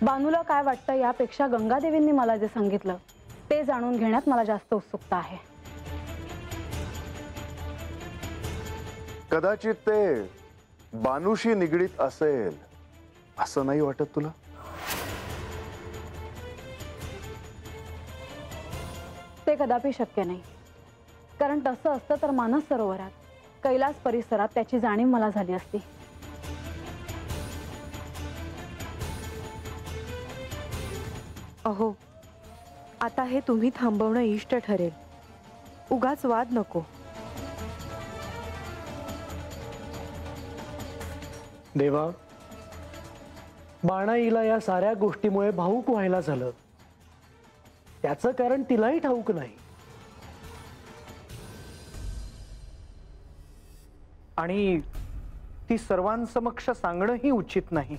बानूला काय वाटतं यापेक्षा गंगादेवींनी मला जे सांगितलं ते जाणून घेण्यात मला जास्त उत्सुकता आहे। कदाचित ते बानूशी निगडीत असेल असं नाही वाटत तुला? ते कदापि शक्य नाही, कारण तसं असतं तर मानस सरोवरात कैलास परिसरात त्याची जाणीव मला झाली असती। अहो, आता हे तुम्ही थांबवणं इष्ट ठरेल। उगाच वाद नको। देवा, बाणाईला या साऱ्या गोष्टीमुळे भावूक व्हायला झालं, त्याचं कारण तिलाही ठाऊक नाही। आणि ती सर्वांसमक्ष सांगणंही उचित नाही।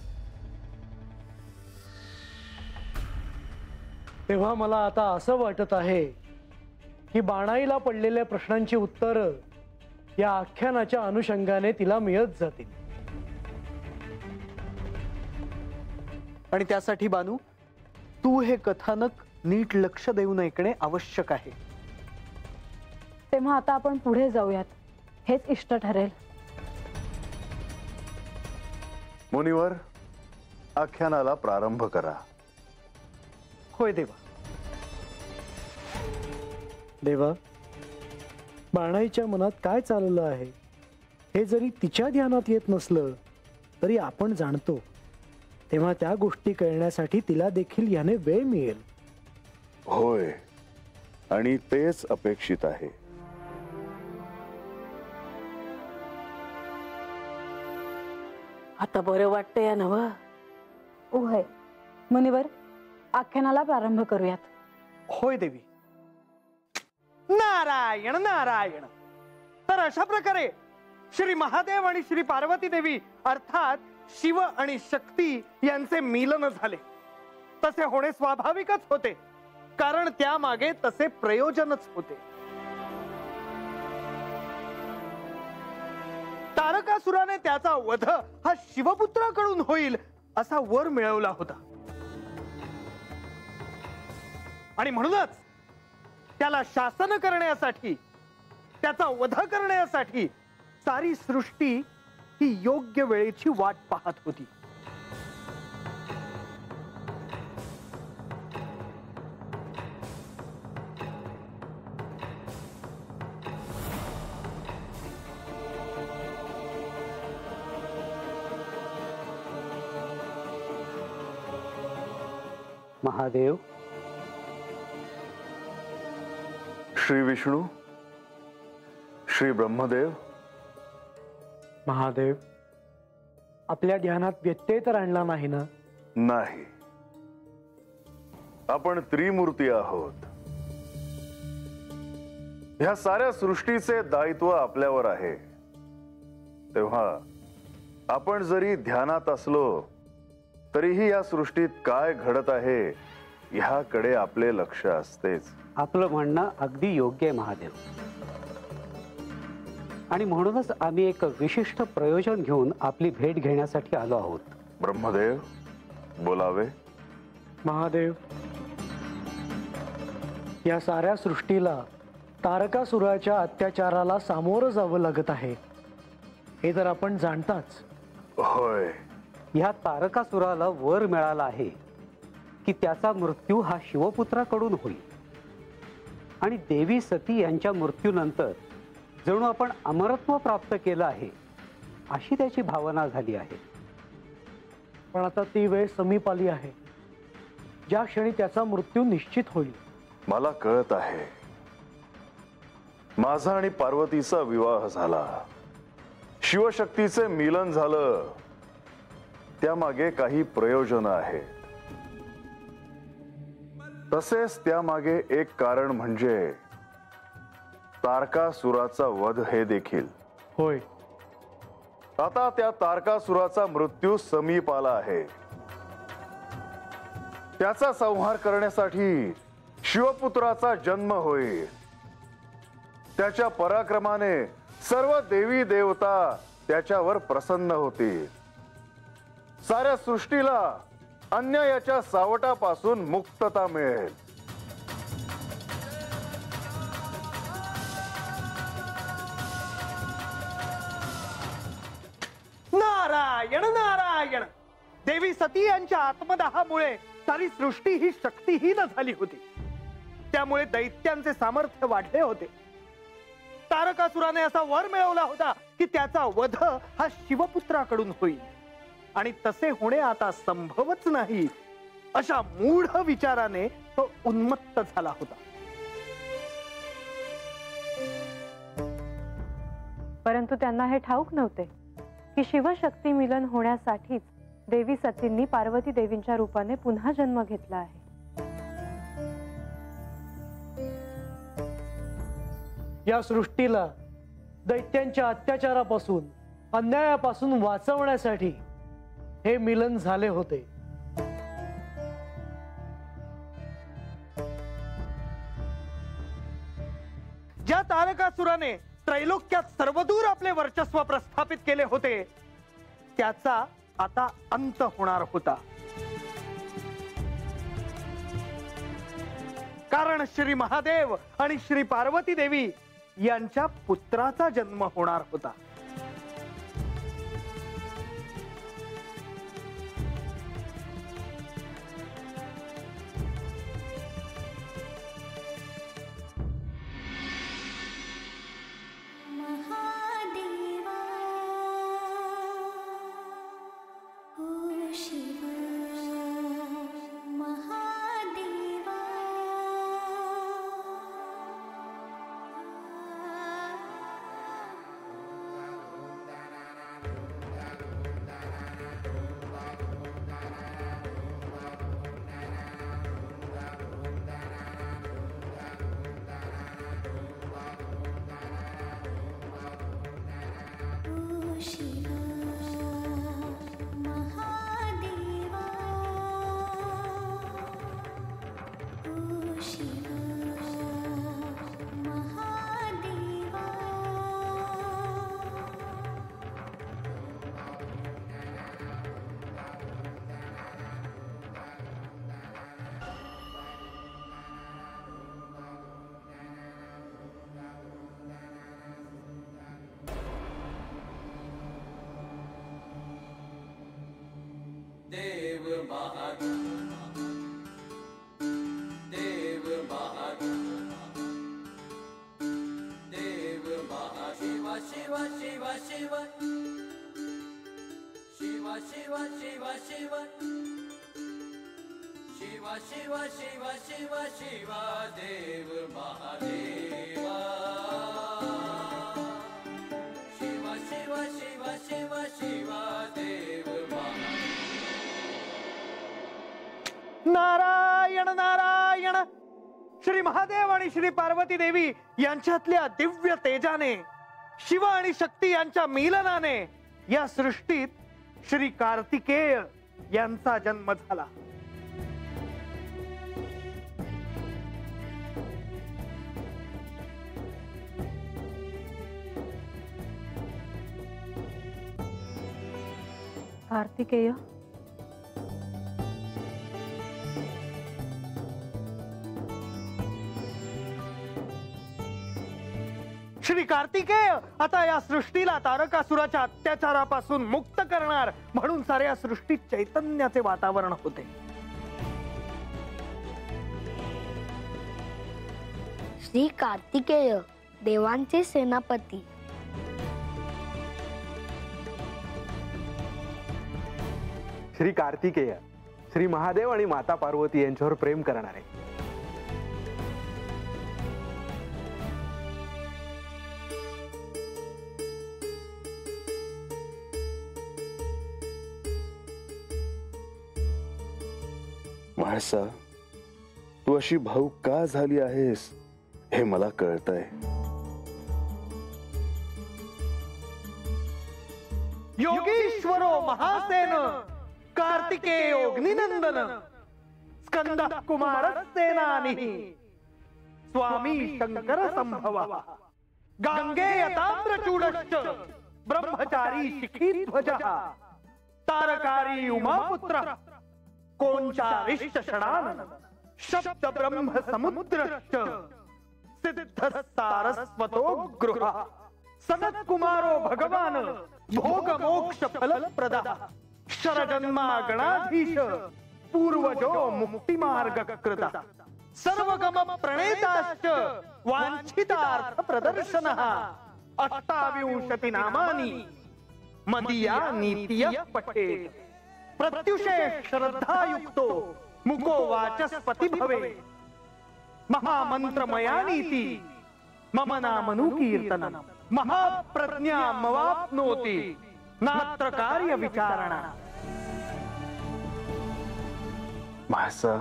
तेव्हा मला आता असं वाटत आहे की बाणाईला पडलेल्या प्रश्नांची उत्तरं या आख्यानाच्या अनुषंगाने तिला मिळत जातील। आणि त्यासाठी बानू, तू हे कथानक नीट लक्ष देऊन ऐकणे आवश्यक आहे। तेव्हा आता आपण पुढे जाऊयात, हेच इष्ट ठरेल। मुनिवर, आख्यानाला प्रारंभ करा। होय देवा। देवा, बाणाईच्या मनात काय चाललं आहे हे जरी तिच्या ध्यानात येत नसलं तरी आपण जाणतो, तेव्हा त्या गोष्टी कळण्यासाठी तिला देखील याने वेळ मिळेल। होय, आणि तेच अपेक्षित आहे। आता बरं वाटतंय या नव? होय मुनिवर, आख्यानाला प्रारंभ करूयात। होय देवी। नारायण नारायण। तर अशा प्रकारे श्री महादेव आणि श्री पार्वती देवी अर्थात शिव आणि शक्ती यांचे मिलन झाले। तसे होणे स्वाभाविकच होते, कारण त्यामागे तसे प्रयोजनच होते। तारकासुराने त्याचा वध हा शिवपुत्राकडून होईल असा वर मिळवला होता, आणि म्हणूनच त्याला शासन करण्यासाठी, त्याचा वध करण्यासाठी सारी सृष्टी ही योग्य वेळेची वाट पाहत होती। महादेव, श्री विष्णू, श्री ब्रह्मदेव। महादेव, आपल्या ध्यानात व्यत्यय तर आणला नाही ना? नाही, आपण त्रिमूर्ती आहोत। ह्या साऱ्या सृष्टीचे दायित्व आपल्यावर आहे, तेव्हा आपण जरी ध्यानात असलो तरीही या सृष्टीत काय घडत आहे ह्याकडे आपले लक्ष असतेच। आपलं म्हणणं अगदी योग्य आहे महादेव, आणि म्हणूनच आम्ही एक विशिष्ट प्रयोजन घेऊन आपली भेट घेण्यासाठी आलो आहोत। ब्रह्मदेव, बोलावे। महादेव, या साऱ्या सृष्टीला तारकासुराच्या अत्याचाराला सामोरं जावं लागत आहे, हे तर आपण जाणताच। होय, ह्या तारकासुराला वर मिळाला आहे की त्याचा मृत्यू हा शिवपुत्राकडून होईल, आणि देवी सती यांच्या मृत्यूनंतर जणू आपण अमरत्व प्राप्त केलं आहे अशी त्याची भावना झाली आहे। पण आता ती वेळ समीप आली आहे, ज्या क्षणी त्याचा मृत्यू निश्चित होईल। मला कळत आहे, माझा आणि पार्वतीचा विवाह झाला, शिवशक्तीचे मिलन झालं, त्यामागे काही प्रयोजन आहेत। तसेच त्यामागे एक कारण म्हणजे तारकासुराचा वध हे देखील। होय, आता त्या तारकासुराचा मृत्यू समीप आला आहे। त्याचा संहार करण्यासाठी शिवपुत्राचा जन्म होईल। त्याच्या पराक्रमाने सर्व देवी देवता त्याच्यावर प्रसन्न होतील। साऱ्या सृष्टीला अन्यायाच्या सावटापासून मुक्तता मिळेल. नारायण नारायण. देवी सती यांच्या आत्मदाहामुळे सारी सृष्टी ही शक्तीहीन झाली होती. त्यामुळे दैत्यांचे सामर्थ्य वाढले होते. तारकासुराने असा वर मिळवला होता की त्याचा वध हा शिवपुत्राकडून होईल आणि तसे होणे आता संभवच नाही अशा मूढ विचाराने तो उन्मत्त झाला होता. परंतु त्यांना हे ठाऊक नव्हते की शिवशक्ती मिलन होण्यासाठीच देवी सतींनी पार्वती देवींच्या रूपाने पुन्हा जन्म घेतला आहे. या सृष्टीला दैत्यांच्या अत्याचारापासून अन्यायापासून वाचवण्यासाठी हे मिलन झाले होते. ज्या तारकासुराने त्रैलोक्यात सर्वदूर आपले वर्चस्व प्रस्थापित केले होते त्याचा आता अंत होणार होता. कारण श्री महादेव आणि श्री पार्वती देवी यांच्या पुत्राचा जन्म होणार होता. देव बहादुर, देव बहादुर, देव बहादुर, शिव शिव शिव शिव शिव शिव शिव शिव शिव शिव शिव शिव देव महादेवा शिव शिव शिव शिव शिव देव नारायण नारायण. श्री महादेव आणि श्री पार्वती देवी यांच्यातल्या दिव्य तेजाने शिव आणि शक्ती यांच्या मिलनाने या सृष्टीत श्री कार्तिकेय यांचा जन्म झाला. कार्तिकेय, श्री कार्तिकेय आता या सृष्टीला तारकासुराच्या अत्याचारापासून मुक्त करणार म्हणून साऱ्या सृष्टीत चैतन्याचे वातावरण होते. श्री कार्तिकेय देवांचे सेनापती. श्री कार्तिकेय श्री महादेव आणि माता पार्वती यांच्यावर प्रेम करणारे. म्हाळसा, तू अशी भावुक का झाली आहेस हे मला कळतंय. योगीश्वरो महासेन कार्तिकेयोग्निनंदन स्कंद कुमार सेनानी स्वामी शंकर संभवा गांगेय ताम्रचूडश्च ब्रह्मचारी शिखी ध्वजः तारकारी उमापुत्र कोंचारिष्ट षडानन शब्द ब्रह्म समुद्रश्च सिद्धस्तारस्वतो गृह सनत कुमारो भगवान भोग मोक्ष फलप्रदः शरजन्मा गणाधीश पूर्वजो मुक्तिमार्ग कृता सर्वगम प्रणेताश्च वांछितार्थ प्रदर्शनः 28 नामानि मदीया नीतियः पठेत् प्रत्युषे श्रद्धायुक्तो मुको वाचस्पति भवेत् महामंत्रमया नीति मम नामनुकीर्तनम् महाप्रज्ञामवाप्नोति नात्र कार्य विचारणा। म्हाळसा,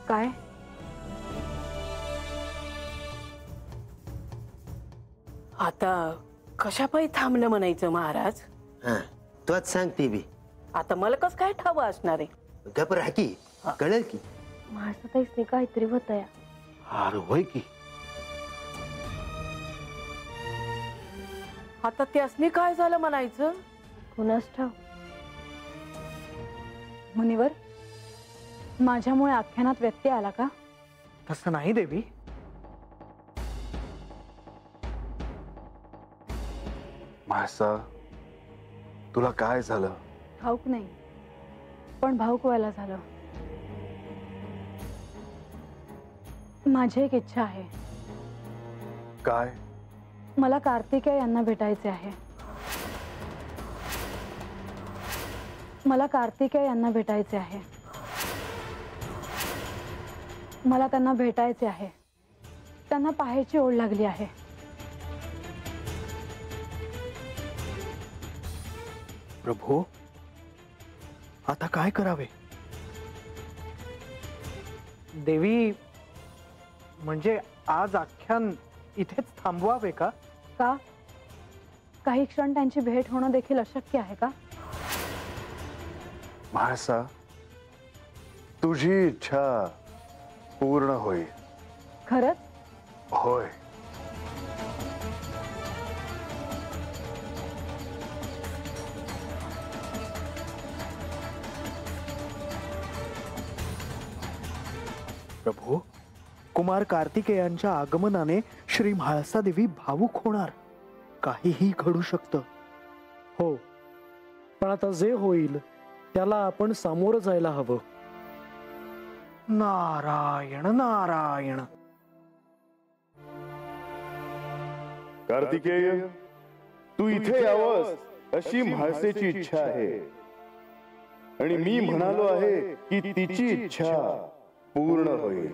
काय? आता कशापायी थांबलं म्हणायचं महाराज? तोच सांगते बी. आता मला कस काय ठाव असणार आहे? गप राह की, कळेल की. माझं ताईसने काहीतरी होत या. अरे होय की. आता त्यासनी काय झालं म्हणायचं? कुणास ठाव. मुनिवर, माझ्यामुळे आख्यानात व्यत्यय आला का? तसं नाही देवी. म्हाळसा, तुला काय झालं? ठाऊक नाही, पण भाऊक व्हायला झालं. माझी एक इच्छा आहे. काय? मला कार्तिकेय यांना भेटायचे आहे. मला कार्तिकेय यांना भेटायचे आहे. मला त्यांना भेटायचे आहे. त्यांना पाहायची ओढ लागली आहे. प्रभू, आता काय करावे? देवी, म्हणजे आज आख्यान इथेच थांबवावे का? का? काही क्षण त्यांची भेट होणं देखील अशक्य आहे का? म्हाळसा, तुझी इच्छा पूर्ण होईल. खरंच? होय. प्रभू, कुमार कार्तिकेयांच्या आगमनाने श्री म्हाळसा देवी भावुक होणार. काहीही घडू शकतं. हो, पण आता जे होईल त्याला आपण सामोरं जायला हवं. नारायण नारायण. कार्तिकेय, तू इथे यावंस अशी म्हाळसेची इच्छा आहे, आणि मी म्हणालो आहे की तिची इच्छा पूर्ण होईल.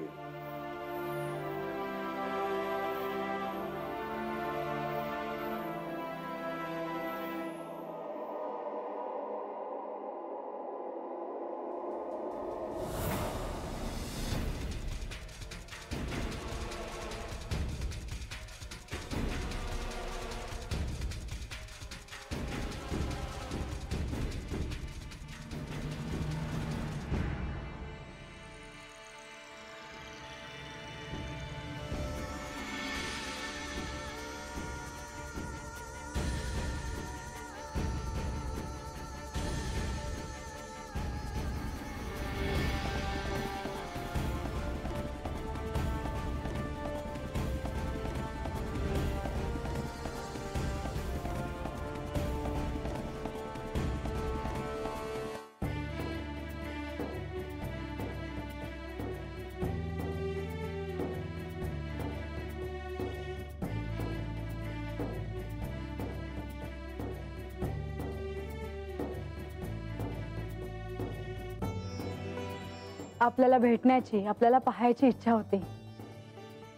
आपल्याला भेटण्याची, आपल्याला पाहायची इच्छा होती.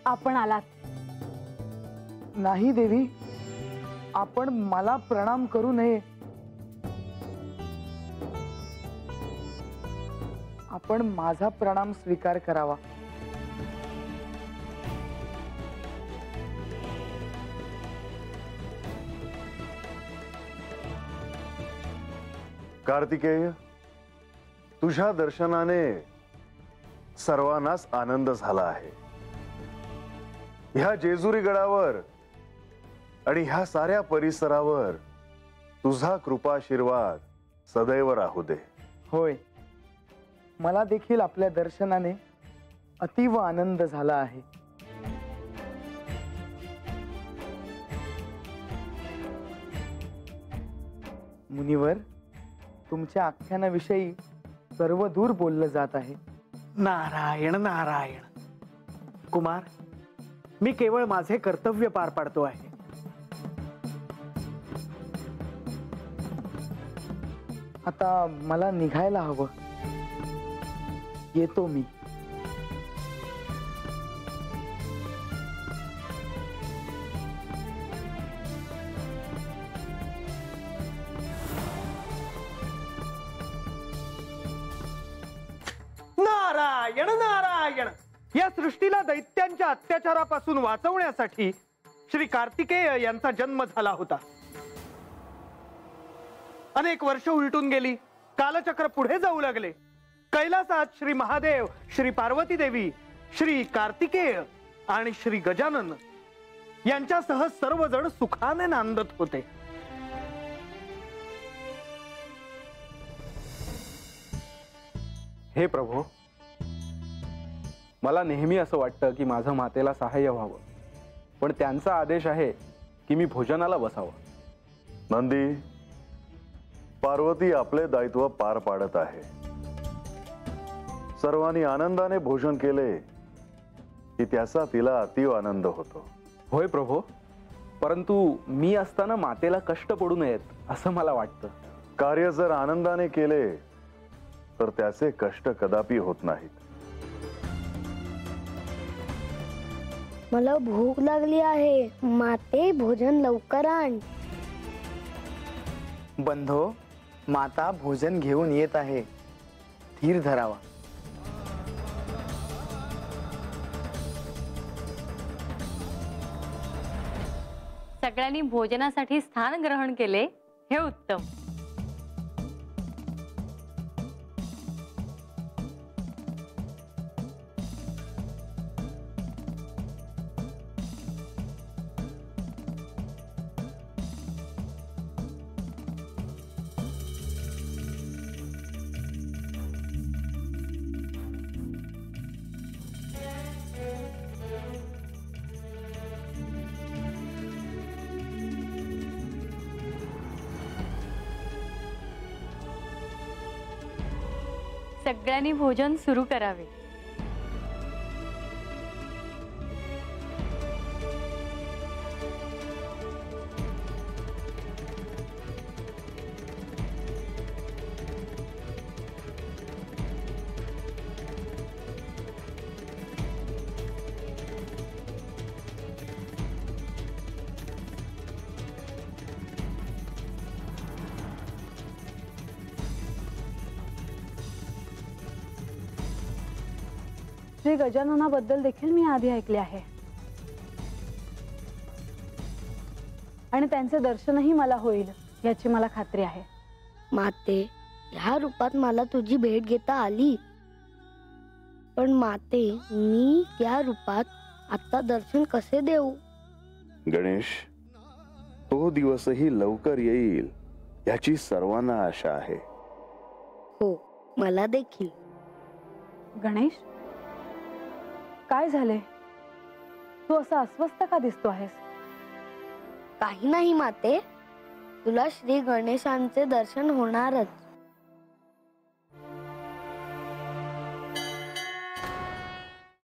आपण आलात. नाही देवी, आपण मला प्रणाम करू नये. आपण माझा प्रणाम स्वीकार करावा. कार्तिकेय, तुझ्या दर्शनाने सर्वांनाच आनंद झाला आहे. ह्या जेजुरी गडावर आणि ह्या साऱ्या परिसरावर तुझा कृपाशीर्वाद सदैव राहू दे. होय, मला देखील आपल्या दर्शनाने अतीव आनंद झाला आहे. मुनिवर, तुमच्या आख्यानाविषयी सर्व दूर बोललं जात आहे. नारायण नारायण. कुमार, मी केवळ माझे कर्तव्य पार पाडतो आहे. आता मला निघायला हवं. येतो मी. नारायण नारायण. या सृष्टीला दैत्यांच्या अत्याचारापासून वाचवण्यासाठी श्री कार्तिकेय यांचा जन्म झाला होता. अनेक वर्ष उलटून गेली. कालचक्र पुढे जाऊ लागले. कैलासात श्री महादेव, श्री पार्वती देवी, श्री कार्तिकेय आणि श्री गजानन यांच्यासह सर्वजण सुखाने नांदत होते. हे प्रभो, मला नेहमी असं वाटतं की माझं मातेला सहाय्य व्हावं, पण त्यांचा आदेश आहे की मी भोजनाला बसावं. नंदी, पार्वती आपले दायित्व पार पाडत आहे. सर्वांनी आनंदाने भोजन केले की त्याचा तिला अतीव आनंद होतो. होय प्रभो, परंतु मी असताना मातेला कष्ट पडू नयेत असं मला वाटतं. कार्य जर आनंदाने केले तर त्याचे कष्ट कदापि होत नाहीत. मला भूक लागली आहे. माते, भोजन लवकर आण. बंधो, माता भोजन घेऊन येत आहे. धीर धरावा. सगळ्यांनी भोजनासाठी स्थान ग्रहण केले, हे उत्तम. सगळ्यांनी भोजन सुरू करावे. श्री गजाननाबद्दल देखील मी आधी ऐकले आहे आणि त्यांचे दर्शनही मला होईल याची मला खात्री आहे. माते, ह्या रूपात मला तुझी भेट घेता आली, पण माते, मी त्या रूपात आता दर्शन कसे देऊ? गणेश, तो दिवसही लवकर येईल याची सर्वांना आशा आहे. हो, मला देखील. गणेश, काय झाले? तू असा अस्वस्थ का दिसतो आहेस? काही नाही माते, तुला श्री गणेशांचे दर्शन होणारच.